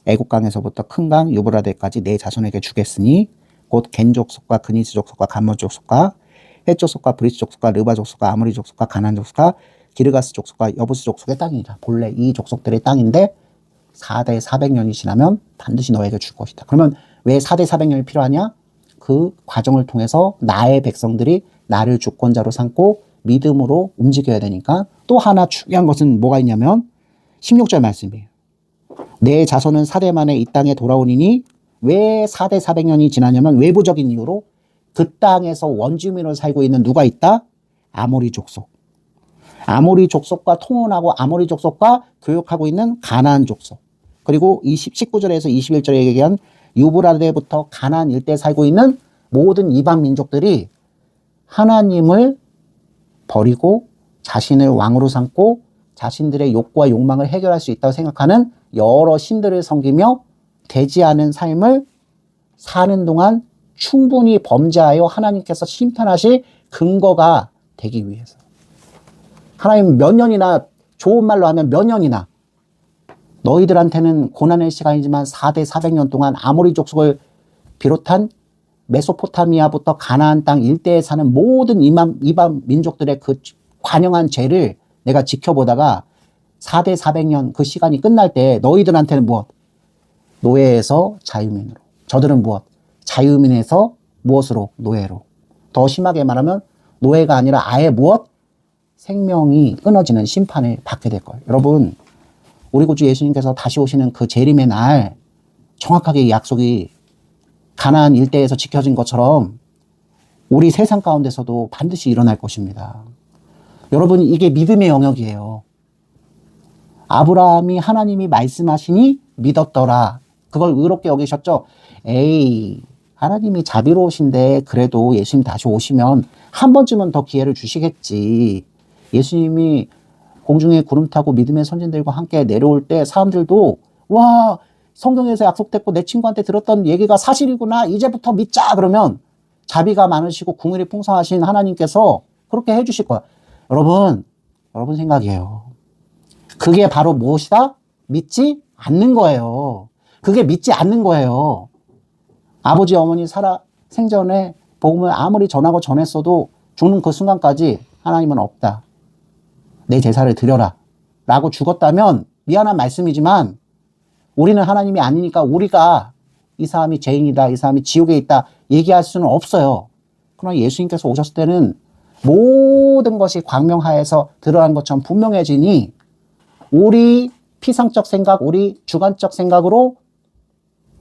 애국 강에서부터 큰 강 유브라데까지 내 자손에게 주겠으니 곧 겐 족속과 그니스 족속과 감몬 족속과 헷 족속과 브리스 족속과 르바 족속과 아모리 족속과 가나안 족속과 기르가스 족속과 여부스 족속의 땅이니라. 본래 이 족속들의 땅인데 4대 400년이 지나면 반드시 너에게 줄 것이다. 그러면 왜 4대 400년이 필요하냐? 그 과정을 통해서 나의 백성들이 나를 주권자로 삼고 믿음으로 움직여야 되니까. 또 하나 중요한 것은 뭐가 있냐면 16절 말씀이에요. 내 자손은 4대 만에 이 땅에 돌아오니니 왜 4대 400년이 지나냐면 외부적인 이유로 그 땅에서 원주민으로 살고 있는 누가 있다? 아모리 족속. 아모리 족속과 통혼하고 아모리 족속과 교역하고 있는 가나안 족속. 그리고 19절에서 21절에 얘기한 유브라데부터 가나안 일대에 살고 있는 모든 이방 민족들이 하나님을 버리고 자신을 왕으로 삼고 자신들의 욕구와 욕망을 해결할 수 있다고 생각하는 여러 신들을 섬기며 되지 않은 삶을 사는 동안 충분히 범죄하여 하나님께서 심판하실 근거가 되기 위해서. 하나님 몇 년이나, 좋은 말로 하면 몇 년이나 너희들한테는 고난의 시간이지만 4대 400년 동안 아모리 족속을 비롯한 메소포타미아부터 가나안 땅 일대에 사는 모든 이방 민족들의 그 관영한 죄를 내가 지켜보다가 4대 400년 그 시간이 끝날 때 너희들한테는 무엇? 노예에서 자유민으로. 저들은 무엇? 자유민에서 무엇으로? 노예로. 더 심하게 말하면 노예가 아니라 아예 무엇? 생명이 끊어지는 심판을 받게 될 거예요. 여러분, 우리 구주 예수님께서 다시 오시는 그 재림의 날 정확하게 이 약속이 가나안 일대에서 지켜진 것처럼 우리 세상 가운데서도 반드시 일어날 것입니다. 여러분, 이게 믿음의 영역이에요. 아브라함이 하나님이 말씀하시니 믿었더라. 그걸 의롭게 여기셨죠? 에이, 하나님이 자비로우신데 그래도 예수님 다시 오시면 한 번쯤은 더 기회를 주시겠지. 예수님이 공중에 구름 타고 믿음의 선진들과 함께 내려올 때 사람들도 와, 성경에서 약속됐고 내 친구한테 들었던 얘기가 사실이구나. 이제부터 믿자. 그러면 자비가 많으시고 궁율이 풍성하신 하나님께서 그렇게 해주실 거야. 여러분 생각이에요. 그게 바로 무엇이다? 믿지 않는 거예요. 그게 믿지 않는 거예요. 아버지 어머니 살아 생전에 복음을 아무리 전하고 전했어도 죽는 그 순간까지 하나님은 없다. 내 제사를 드려라 라고 죽었다면 미안한 말씀이지만 우리는 하나님이 아니니까 우리가 이 사람이 죄인이다, 이 사람이 지옥에 있다 얘기할 수는 없어요. 그러나 예수님께서 오셨을 때는 모든 것이 광명하에서 드러난 것처럼 분명해지니 우리 피상적 생각, 우리 주관적 생각으로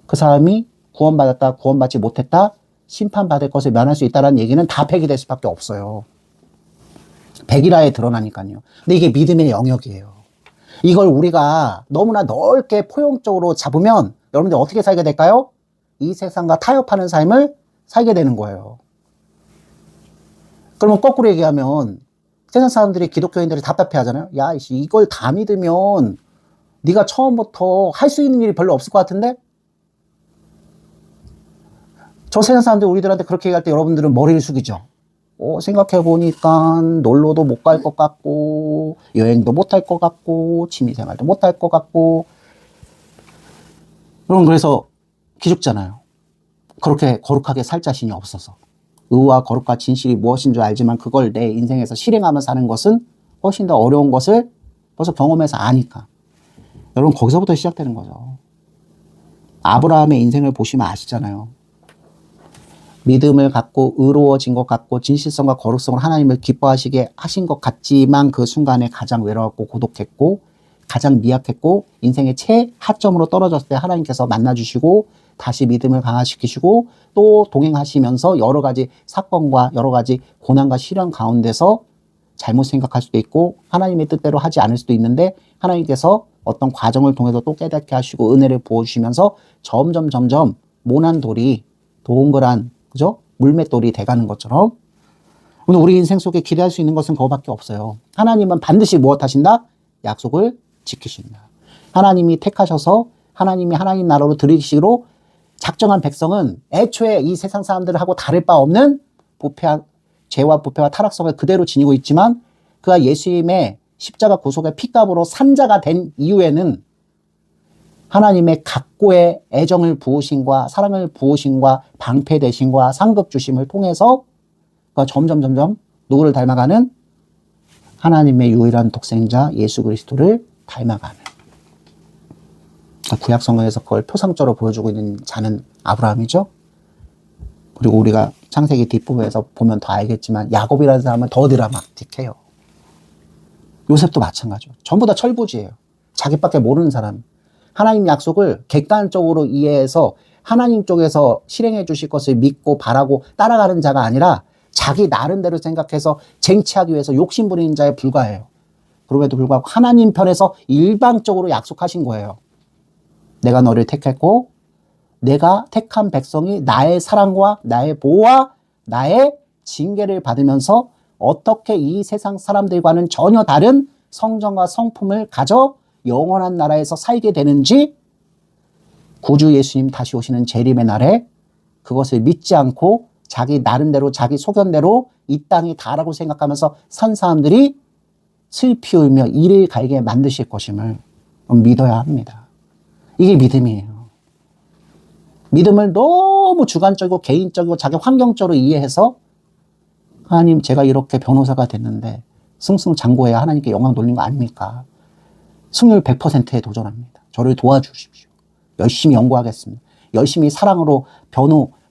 그 사람이 구원받았다, 구원받지 못했다, 심판받을 것을 면할 수 있다는 얘기는 다 폐기될 수밖에 없어요. 백일하에 드러나니까요. 근데 이게 믿음의 영역이에요. 이걸 우리가 너무나 넓게 포용적으로 잡으면 여러분들 어떻게 살게 될까요? 이 세상과 타협하는 삶을 살게 되는 거예요. 그러면 거꾸로 얘기하면 세상 사람들이 기독교인들이 답답해 하잖아요. 야, 이걸 다 믿으면 네가 처음부터 할 수 있는 일이 별로 없을 것 같은데? 저 세상 사람들 우리들한테 그렇게 얘기할 때 여러분들은 머리를 숙이죠. 생각해보니까 놀러도 못 갈 것 같고 여행도 못 할 것 같고 취미생활도 못 할 것 같고 여러분 그래서 기죽잖아요. 그렇게 거룩하게 살 자신이 없어서. 의와 거룩과 진실이 무엇인 줄 알지만 그걸 내 인생에서 실행하며 사는 것은 훨씬 더 어려운 것을 벌써 경험해서 아니까. 여러분 거기서부터 시작되는 거죠. 아브라함의 인생을 보시면 아시잖아요. 믿음을 갖고 의로워진 것 같고 진실성과 거룩성을 하나님을 기뻐하시게 하신 것 같지만 그 순간에 가장 외로웠고 고독했고 가장 미약했고 인생의 최하점으로 떨어졌을 때 하나님께서 만나주시고 다시 믿음을 강화시키시고 또 동행하시면서 여러 가지 사건과 여러 가지 고난과 시련 가운데서 잘못 생각할 수도 있고 하나님의 뜻대로 하지 않을 수도 있는데 하나님께서 어떤 과정을 통해서 또 깨닫게 하시고 은혜를 부어주시면서 점점 모난 돌이 동그란 그죠? 물맷돌이 돼가는 것처럼 오늘 우리 인생 속에 기대할 수 있는 것은 그거밖에 없어요. 하나님은 반드시 무엇 하신다? 약속을 지키신다. 하나님이 택하셔서 하나님이 하나님 나라로 들이시기로 작정한 백성은 애초에 이 세상 사람들하고 다를 바 없는 죄와 부패와 타락성을 그대로 지니고 있지만 그가 예수님의 십자가 구속의 피값으로 산자가 된 이후에는 하나님의 각고의 애정을 부으심과 사랑을 부으심과 방패 되심과 상급 주심을 통해서 그가 점점 누구를 닮아가는 하나님의 유일한 독생자 예수 그리스도를 닮아가는 구약 성경에서 그걸 표상적으로 보여주고 있는 자는 아브라함이죠. 그리고 우리가 창세기 뒷부분에서 보면 더 알겠지만 야곱이라는 사람은 더 드라마틱해요. 요셉도 마찬가지죠. 전부 다 철부지예요. 자기밖에 모르는 사람. 하나님 약속을 객관적으로 이해해서 하나님 쪽에서 실행해 주실 것을 믿고 바라고 따라가는 자가 아니라 자기 나름대로 생각해서 쟁취하기 위해서 욕심부리는 자에 불과해요. 그럼에도 불구하고 하나님 편에서 일방적으로 약속하신 거예요. 내가 너를 택했고 내가 택한 백성이 나의 사랑과 나의 보호와 나의 징계를 받으면서 어떻게 이 세상 사람들과는 전혀 다른 성정과 성품을 가져 영원한 나라에서 살게 되는지 구주 예수님 다시 오시는 재림의 날에 그것을 믿지 않고 자기 나름대로 자기 소견대로 이 땅이 다라고 생각하면서 산 사람들이 슬피 울며 이를 갈게 만드실 것임을 믿어야 합니다. 이게 믿음이에요. 믿음을 너무 주관적이고 개인적이고 자기 환경적으로 이해해서 하나님 제가 이렇게 변호사가 됐는데 승승장구해야 하나님께 영광 돌리는 거 아닙니까? 승률 100%에 도전합니다. 저를 도와주십시오. 열심히 연구하겠습니다. 열심히 사랑으로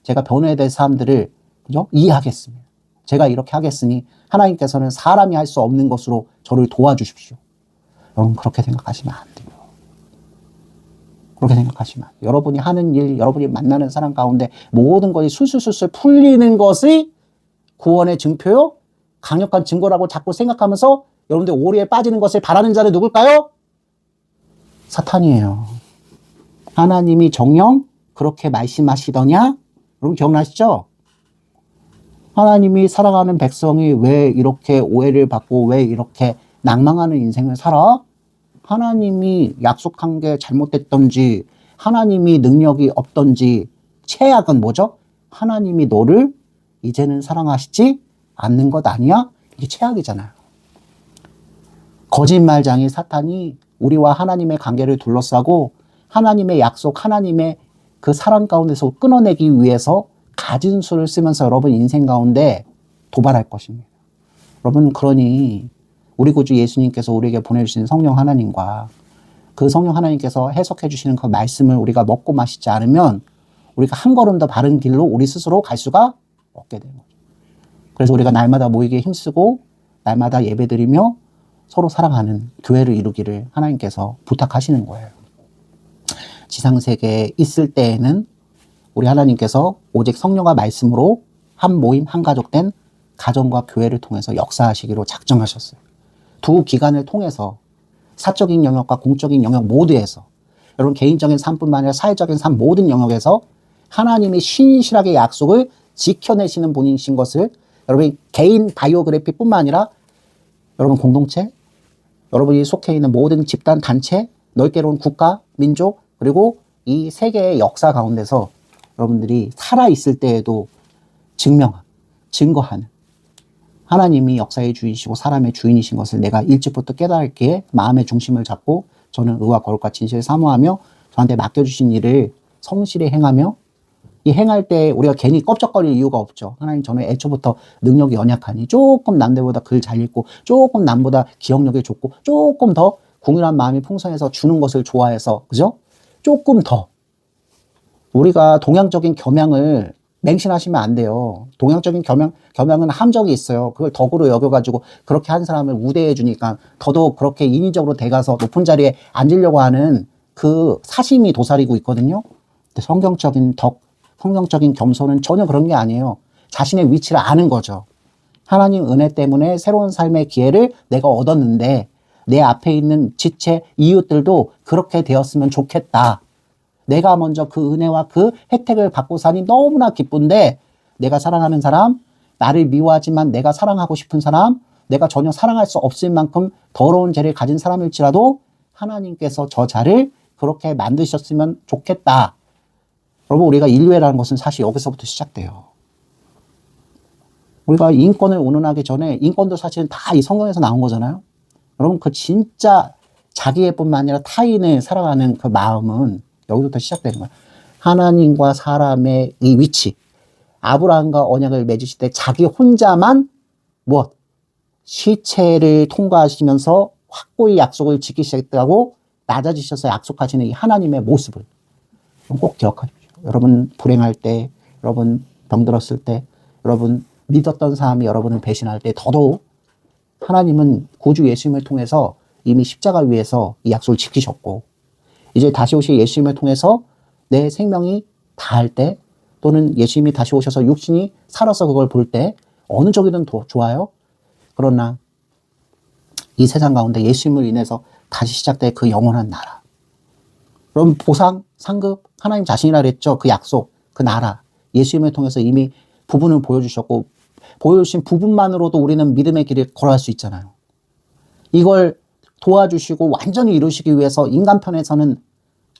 제가 변호해야 될 사람들을 그죠? 이해하겠습니다. 제가 이렇게 하겠으니 하나님께서는 사람이 할 수 없는 것으로 저를 도와주십시오. 여러분 그렇게 생각하시면 안 돼요. 그렇게 생각하시면 여러분이 하는 일, 여러분이 만나는 사람 가운데 모든 것이 술술술술 풀리는 것이 구원의 증표요? 강력한 증거라고 자꾸 생각하면서 여러분들 오리에 빠지는 것을 바라는 자는 누굴까요? 사탄이에요. 하나님이 정녕 그렇게 말씀하시더냐? 여러분 기억나시죠? 하나님이 사랑하는 백성이 왜 이렇게 오해를 받고 왜 이렇게 낭망하는 인생을 살아? 하나님이 약속한 게 잘못됐던지 하나님이 능력이 없던지 최악은 뭐죠? 하나님이 너를 이제는 사랑하시지 않는 것 아니야? 이게 최악이잖아요. 거짓말장이 사탄이 우리와 하나님의 관계를 둘러싸고 하나님의 약속, 하나님의 그 사랑 가운데서 끊어내기 위해서 가진 수를 쓰면서 여러분 인생 가운데 도발할 것입니다. 여러분 그러니 우리 구주 예수님께서 우리에게 보내주신 성령 하나님과 그 성령 하나님께서 해석해 주시는 그 말씀을 우리가 먹고 마시지 않으면 우리가 한 걸음 더 바른 길로 우리 스스로 갈 수가 없게 되는 거죠. 그래서 우리가 날마다 모이기에 힘쓰고 날마다 예배드리며 서로 사랑하는 교회를 이루기를 하나님께서 부탁하시는 거예요. 지상세계에 있을 때에는 우리 하나님께서 오직 성령과 말씀으로 한 모임, 한 가족 된 가정과 교회를 통해서 역사하시기로 작정하셨어요. 두 기관을 통해서 사적인 영역과 공적인 영역 모두에서 여러분 개인적인 삶뿐만 아니라 사회적인 삶 모든 영역에서 하나님이 신실하게 약속을 지켜내시는 분이신 것을 여러분 개인 바이오그래피뿐만 아니라 여러분 공동체, 여러분이 속해 있는 모든 집단, 단체, 넓게로는 국가, 민족, 그리고 이 세계의 역사 가운데서 여러분들이 살아있을 때에도 증거하는 하나님이 역사의 주인이시고 사람의 주인이신 것을 내가 일찍부터 깨달기에 마음의 중심을 잡고 저는 의와 거룩과 진실을 사모하며 저한테 맡겨주신 일을 성실히 행하며 이 행할 때 우리가 괜히 껍적거릴 이유가 없죠. 하나님, 저는 애초부터 능력이 연약하니 조금 남들보다 글 잘 읽고 조금 남보다 기억력이 좋고 조금 더 궁일한 마음이 풍성해서 주는 것을 좋아해서, 그죠? 조금 더 우리가 동양적인 겸양을 맹신하시면 안 돼요. 동양적인 겸양은 함정이 있어요. 그걸 덕으로 여겨가지고 그렇게 한 사람을 우대해 주니까 더더욱 그렇게 인위적으로 대가서 높은 자리에 앉으려고 하는 그 사심이 도사리고 있거든요. 근데 성경적인 덕, 성경적인 겸손은 전혀 그런 게 아니에요. 자신의 위치를 아는 거죠. 하나님 은혜 때문에 새로운 삶의 기회를 내가 얻었는데 내 앞에 있는 지체 이웃들도 그렇게 되었으면 좋겠다. 내가 먼저 그 은혜와 그 혜택을 받고 사니 너무나 기쁜데 내가 사랑하는 사람, 나를 미워하지만 내가 사랑하고 싶은 사람, 내가 전혀 사랑할 수 없을 만큼 더러운 죄를 가진 사람일지라도 하나님께서 저 자를 그렇게 만드셨으면 좋겠다. 여러분, 우리가 인류애라는 것은 사실 여기서부터 시작돼요. 우리가 인권을 운운하기 전에 인권도 사실은 다 이 성경에서 나온 거잖아요. 여러분, 그 진짜 자기애뿐만 아니라 타인을 사랑하는 그 마음은 여기부터 시작되는 거예요. 하나님과 사람의 이 위치, 아브라함과 언약을 맺으실 때 자기 혼자만 무엇? 시체를 통과하시면서 확고히 약속을 지키시겠다고 낮아지셔서 약속하시는 이 하나님의 모습을 꼭 기억하십시오. 여러분 불행할 때, 여러분 병들었을 때, 여러분 믿었던 사람이 여러분을 배신할 때 더더욱 하나님은 구주 예수님을 통해서 이미 십자가 위에서 이 약속을 지키셨고 이제 다시 오실 예수님을 통해서 내 생명이 다할 때 또는 예수님이 다시 오셔서 육신이 살아서 그걸 볼 때 어느 쪽이든 더 좋아요. 그러나 이 세상 가운데 예수님을 인해서 다시 시작될 그 영원한 나라. 그럼 보상, 상급, 하나님 자신이라 그랬죠. 그 약속, 그 나라. 예수님을 통해서 이미 부분을 보여주셨고 보여주신 부분만으로도 우리는 믿음의 길을 걸어갈 수 있잖아요. 이걸 도와주시고 완전히 이루시기 위해서 인간편에서는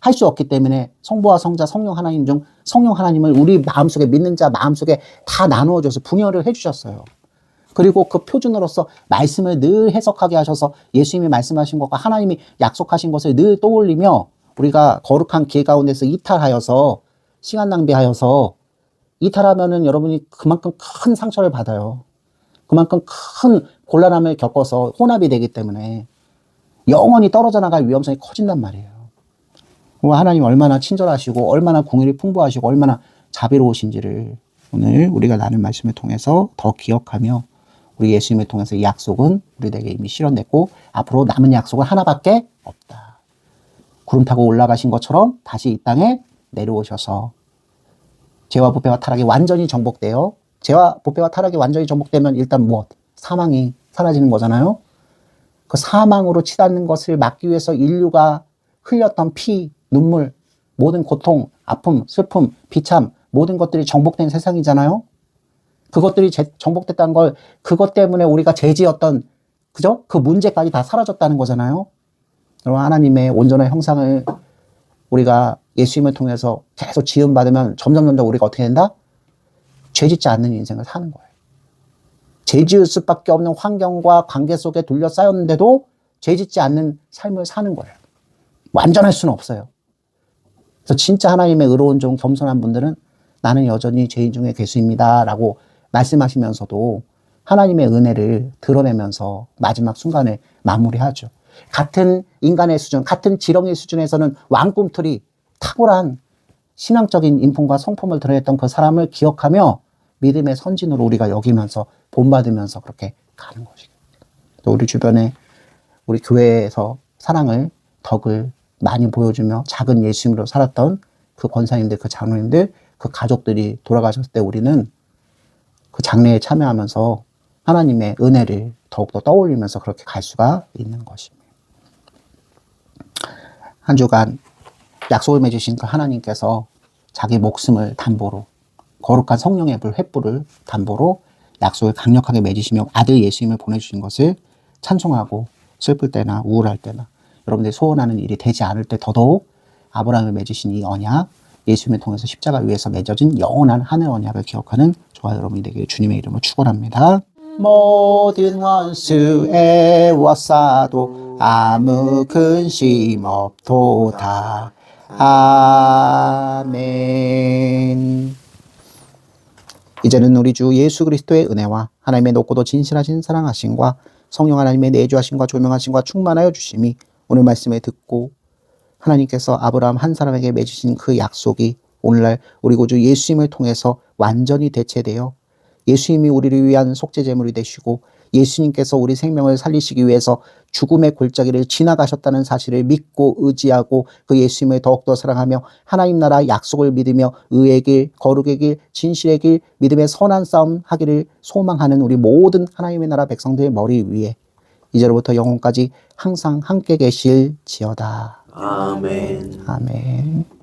할 수 없기 때문에 성부와 성자 성령 하나님 중 성령 하나님을 우리 마음속에 믿는 자 마음속에 다 나누어줘서 분열을 해주셨어요. 그리고 그 표준으로서 말씀을 늘 해석하게 하셔서 예수님이 말씀하신 것과 하나님이 약속하신 것을 늘 떠올리며 우리가 거룩한 길 가운데서 이탈하여서 시간 낭비하여서 이탈하면은 여러분이 그만큼 큰 상처를 받아요. 그만큼 큰 곤란함을 겪어서 혼합이 되기 때문에 영원히 떨어져 나갈 위험성이 커진단 말이에요. 하나님 얼마나 친절하시고 얼마나 공의를 풍부하시고 얼마나 자비로우신지를 오늘 우리가 나눈 말씀을 통해서 더 기억하며 우리 예수님을 통해서 이 약속은 우리에게 이미 실현됐고 앞으로 남은 약속은 하나밖에 없다. 구름 타고 올라가신 것처럼 다시 이 땅에 내려오셔서 죄와 부패와 타락이 완전히 정복되어 죄와 부패와 타락이 완전히 정복되면 일단 무엇? 사망이 사라지는 거잖아요. 그 사망으로 치닫는 것을 막기 위해서 인류가 흘렸던 피, 눈물, 모든 고통, 아픔, 슬픔, 비참 모든 것들이 정복된 세상이잖아요. 그것들이 정복됐다는 걸 그것 때문에 우리가 죄지었던 그죠? 그 문제까지 다 사라졌다는 거잖아요. 여러분 하나님의 온전한 형상을 우리가 예수님을 통해서 계속 지음받으면 점점 우리가 어떻게 된다? 죄짓지 않는 인생을 사는 거예요. 죄지을 수밖에 없는 환경과 관계 속에 둘러싸였는데도 죄짓지 않는 삶을 사는 거예요. 완전할 수는 없어요. 그래서 진짜 하나님의 의로운 종 겸손한 분들은 나는 여전히 죄인 중에 괴수입니다 라고 말씀하시면서도 하나님의 은혜를 드러내면서 마지막 순간을 마무리하죠. 같은 인간의 수준, 같은 지렁이 수준에서는 왕꿈틀이 탁월한 신앙적인 인품과 성품을 드러냈던 그 사람을 기억하며 믿음의 선진으로 우리가 여기면서 본받으면서 그렇게 가는 것이겠죠. 또 우리 주변에 우리 교회에서 사랑을, 덕을 많이 보여주며 작은 예수님으로 살았던 그 권사님들, 그 장로님들, 그 가족들이 돌아가셨을 때 우리는 그 장례에 참여하면서 하나님의 은혜를 더욱더 떠올리면서 그렇게 갈 수가 있는 것입니다. 한 주간 약속을 맺으신 그 하나님께서 자기 목숨을 담보로 거룩한 성령의 불 횃불을 담보로 약속을 강력하게 맺으시며 아들 예수님을 보내주신 것을 찬송하고 슬플 때나 우울할 때나 여러분들이 소원하는 일이 되지 않을 때 더더욱 아브라함을 맺으신 이 언약, 예수님을 통해서 십자가 위에서 맺어진 영원한 하늘 언약을 기억하는 저와 여러분이 되길 주님의 이름으로 축원합니다. 모든 원수 애워싸도 아무 근심 없도다. 아멘. 이제는 우리 주 예수 그리스도의 은혜와 하나님의 높고도 진실하신 사랑하심과 성령 하나님의 내주하심과 조명하심과 충만하여 주심이 오늘 말씀을 듣고 하나님께서 아브라함 한 사람에게 맺으신 그 약속이 오늘날 우리 구주 예수님을 통해서 완전히 대체되어 예수님이 우리를 위한 속죄제물이 되시고 예수님께서 우리 생명을 살리시기 위해서 죽음의 골짜기를 지나가셨다는 사실을 믿고 의지하고 그 예수님을 더욱더 사랑하며 하나님 나라 약속을 믿으며 의의 길, 거룩의 길, 진실의 길, 믿음의 선한 싸움 하기를 소망하는 우리 모든 하나님의 나라 백성들의 머리 위에 이제로부터 영원까지 항상 함께 계실지어다. 아멘. 아멘.